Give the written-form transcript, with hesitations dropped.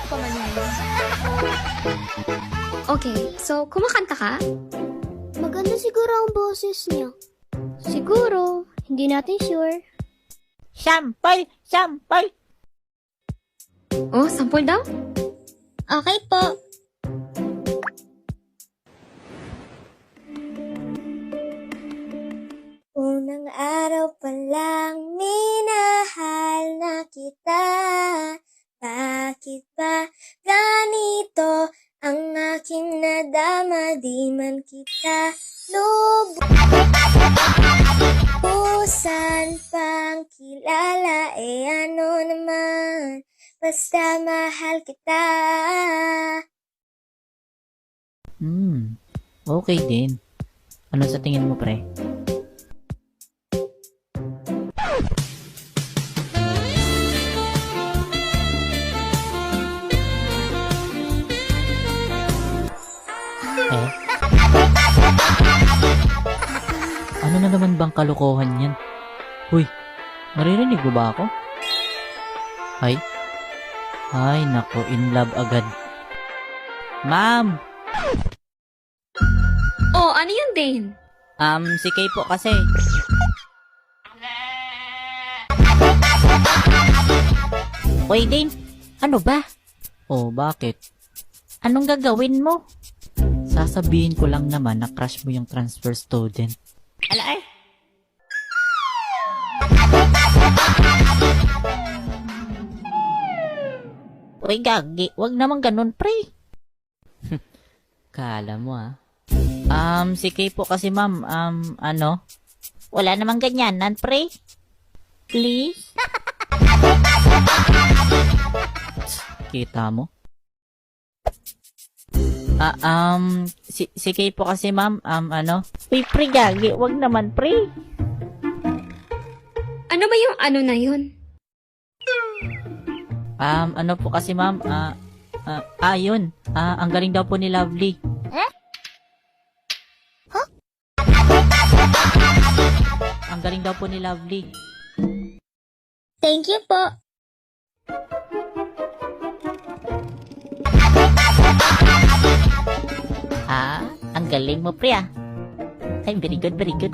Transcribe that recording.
pa man yun. Okay, so kumakanta ka? Maganda siguro ang boses niya. Siguro, hindi natin sure. Sample! Sample! Oh, sample daw? Okay po. Unang araw pa lang minahal na kita. Bakit ba ganito ang aking nadama? Di man kita lubusan pang kilala. Ano naman, basta mahal kita. Okay din. Ano sa tingin mo, pre? Eh? Ano na naman bang kalokohan yan? Uy, maririnig mo ba ako? Ay? Ay, nako, in love agad. Ma'am! Oh, ano yun, Dane? Si Kay po kasi. Uy, Dane, ano ba? Oh, bakit? Anong gagawin mo? Sasabihin ko lang naman na crush mo yung transfer student. Ala eh? Uy, gagi, wag naman ganun, pre. Kala mo ah. Si Kay po kasi ma'am, ano? Wala namang ganyanan, pre. Please? Kita mo? Si Kay po kasi ma'am, ano? Uy, pre, gagi, wag naman, pre. Ano ba yung ano na yun? Ano po kasi ma'am, yun. Ang galing daw po ni Lovely. Ang galing daw po ni Lovely. Thank you po. Ang galing mo, pre, ah. Ay, very good, very good.